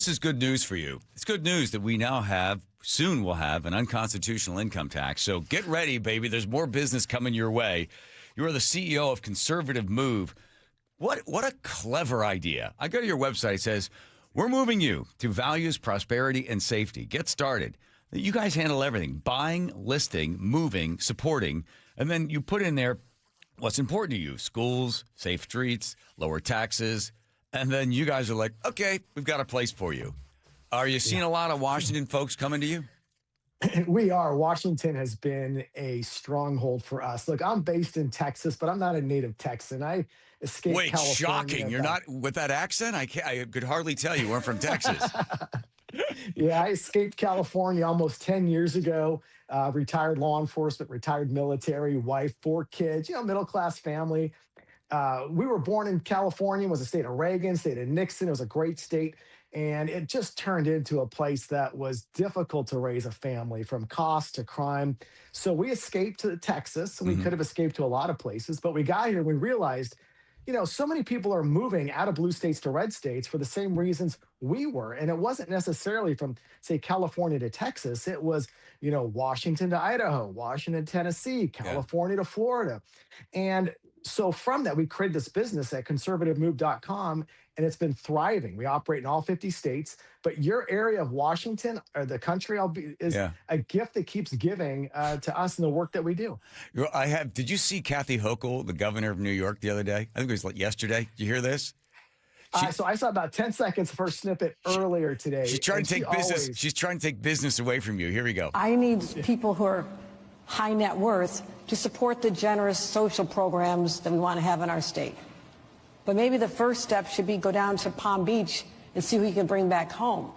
This is good news for you. It's good news that we now have, soon will have, an unconstitutional income tax. So get ready, baby. There's more business coming your way. You are the CEO of Conservative Move. What a clever idea. I go to your website. It says, we're moving you to values, prosperity, and safety. Get started. You guys handle everything. Buying, listing, moving, supporting. And then you put in there what's important to you. Schools, safe streets, lower taxes. And then you guys are like, okay, we've got a place for you. Are you seeing a lot of Washington folks coming to you? We are. Washington has been a stronghold for us. Look, I'm based in Texas, but I'm not a native Texan. I escaped Wait, California. shocking. You're not with that accent? I could hardly tell you weren't from Texas. Yeah, I escaped California almost 10 years ago. Retired law enforcement, retired military, wife, 4 kids, middle class family. We were born in California. It was a state of Reagan, state of Nixon. It was a great state. And it just turned into a place that was difficult to raise a family, from cost to crime. So we escaped to Texas. We could have escaped to a lot of places, but we got here and we realized, so many people are moving out of blue states to red states for the same reasons we were. And it wasn't necessarily from, say, California to Texas. It was, Washington to Idaho, Washington, Tennessee, California to Florida. And so from that, we created this business at conservativemove.com, and it's been thriving. We operate in all 50 states, but your area of Washington, or the country, is a gift that keeps giving to us in the work that we do. Did you see Kathy Hochul, the governor of New York, the other day? I think it was like yesterday. Did you hear this? So I saw about 10 seconds of her snippet earlier today. She's trying to take business. She's trying to take business away from you. Here we go. I need people who are high net worth to support the generous social programs that we want to have in our state. But maybe the first step should be go down to Palm Beach and see who you can bring back home.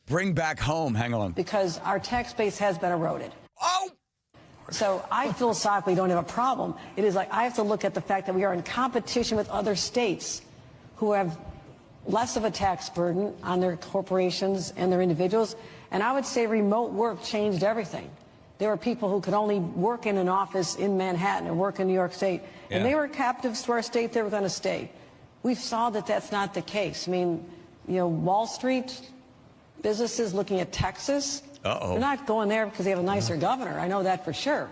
Bring back home. Hang on. Because our tax base has been eroded. Oh! So I philosophically don't have a problem. It is like I have to look at the fact that we are in competition with other states who have less of a tax burden on their corporations and their individuals. And I would say remote work changed everything. There were people who could only work in an office in Manhattan or work in New York State, and they were captives to our state. They were going to stay. We've saw that that's not the case. I mean, Wall Street, businesses looking at Texas, they're not going there because they have a nicer governor. I know that for sure.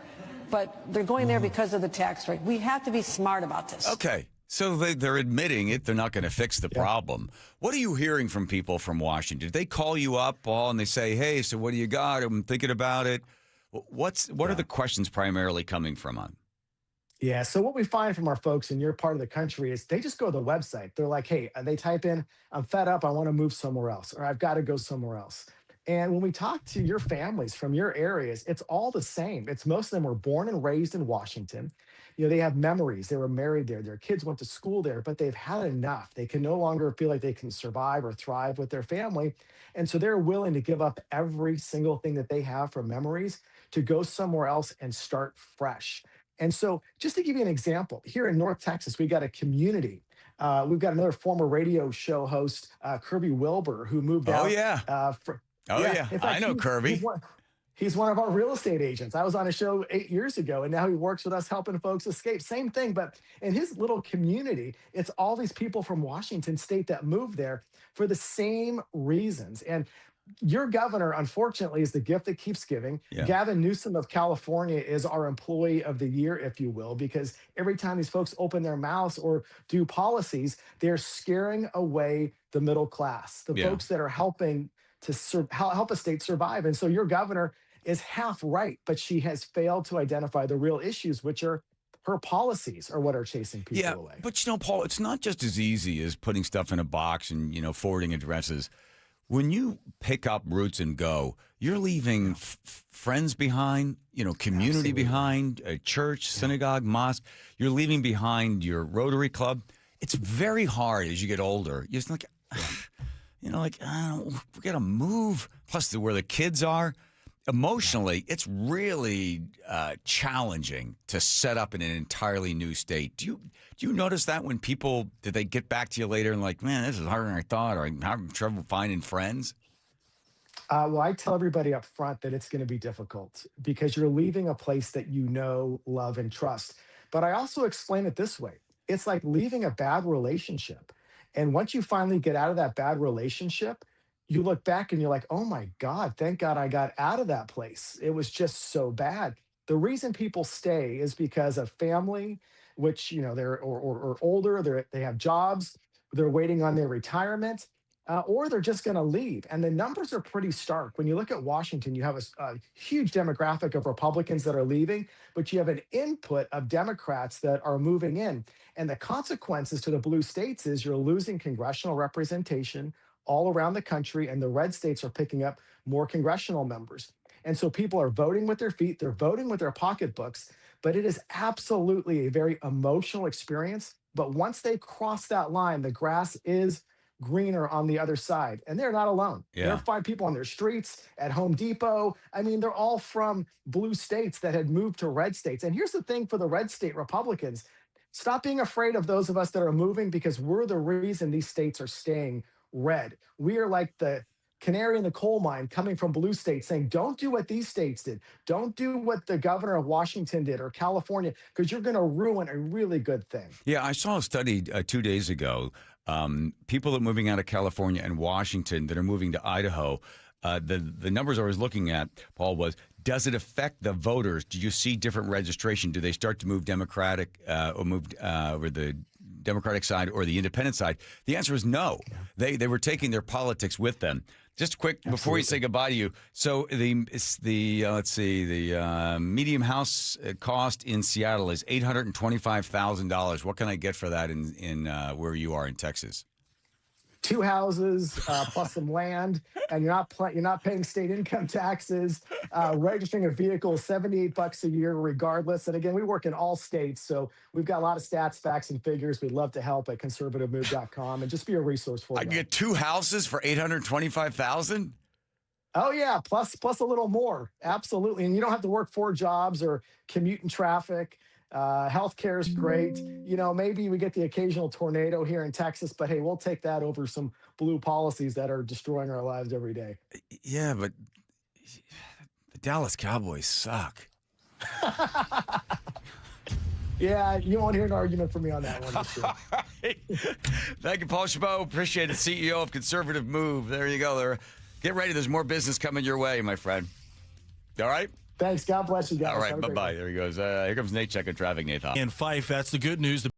But they're going there because of the tax rate. We have to be smart about this. Okay. So they're admitting it. They're not going to fix the problem. What are you hearing from people from Washington? Did they call you up, Paul, and they say, hey, so what do you got? I'm thinking about it. What are the questions primarily coming from on? Yeah, so what we find from our folks in your part of the country is they just go to the website. They're like, hey, they type in, I'm fed up, I want to move somewhere else, or I've got to go somewhere else. And when we talk to your families from your areas, it's all the same. It's most of them were born and raised in Washington. They have memories. They were married there. Their kids went to school there, but they've had enough. They can no longer feel like they can survive or thrive with their family. And so they're willing to give up every single thing that they have from memories to go somewhere else and start fresh. And so just to give you an example, here in North Texas, we got a community. We've got another former radio show host, Kirby Wilbur, who moved out. In fact, I know Kirby. He's one of our real estate agents. I was on a show 8 years ago, and now he works with us helping folks escape. Same thing, but in his little community, it's all these people from Washington State that moved there for the same reasons. And your governor, unfortunately, is the gift that keeps giving. Gavin Newsom of California is our employee of the year, if you will, because every time these folks open their mouths or do policies, they're scaring away the middle class, the folks that are helping to help a state survive. And so your governor is half right, but she has failed to identify the real issues, which are her policies are what are chasing people away. But Paul, it's not just as easy as putting stuff in a box and, forwarding addresses. When you pick up roots and go, you're leaving friends behind, community behind, a church, synagogue, mosque. You're leaving behind your Rotary Club. It's very hard as you get older. You're just like, we got to move. Plus, where the kids are, emotionally, it's really challenging to set up in an entirely new state. Do you notice that when people, did they get back to you later and like, man, this is harder than I thought, or I'm having trouble finding friends? Well, I tell everybody up front that it's going to be difficult because you're leaving a place that you know, love, and trust. But I also explain it this way. It's like leaving a bad relationship. And once you finally get out of that bad relationship, you look back and you're like, oh my God, thank God I got out of that place. It was just so bad. The reason people stay is because of family, which, they're or older, they have jobs, they're waiting on their retirement, or they're just going to leave. And the numbers are pretty stark. When you look at Washington, you have a huge demographic of Republicans that are leaving, but you have an input of Democrats that are moving in. And the consequences to the blue states is you're losing congressional representation all around the country, and the red states are picking up more congressional members. And so people are voting with their feet, they're voting with their pocketbooks, but it is absolutely a very emotional experience. But once they cross that line, the grass is greener on the other side. And they're not alone. There are Yeah. five people on their streets at Home Depot. I mean, they're all from blue states that had moved to red states. And here's the thing for the red state Republicans: stop being afraid of those of us that are moving, because we're the reason these states are staying red. We are like the canary in the coal mine coming from blue states saying, don't do what these states did. Don't do what the governor of Washington did or California, because you're going to ruin a really good thing. Yeah, I saw a study 2 days ago. People that are moving out of California and Washington that are moving to Idaho. The numbers I was looking at, Paul, was, does it affect the voters? Do you see different registration? Do they start to move Democratic or move over the Democratic side or the independent side? The answer is no. They were taking their politics with them. Just quick before we say goodbye to you. So the medium house cost in Seattle is $825,000. What can I get for that in where you are in Texas? Two houses plus some land, and you're not paying state income taxes. Registering a vehicle is $78 a year, regardless. And again, we work in all states, so we've got a lot of stats, facts, and figures. We'd love to help at conservativemove.com and just be a resource for you. I can get two houses for $825,000. Oh yeah, plus a little more, absolutely. And you don't have to work 4 jobs or commute in traffic. Healthcare is great. Maybe we get the occasional tornado here in Texas, but hey, we'll take that over some blue policies that are destroying our lives every day. Yeah, but the Dallas Cowboys suck. Yeah, you won't hear an argument from me on that one this year. Thank you, Paul Chabot. Appreciate it. CEO of Conservative Move. There you go. There. Get ready. There's more business coming your way, my friend. All right? Thanks. God bless you guys. All right. Bye-bye. There he goes. Here comes Nate checking traffic, Nathan. And Fife, that's the good news.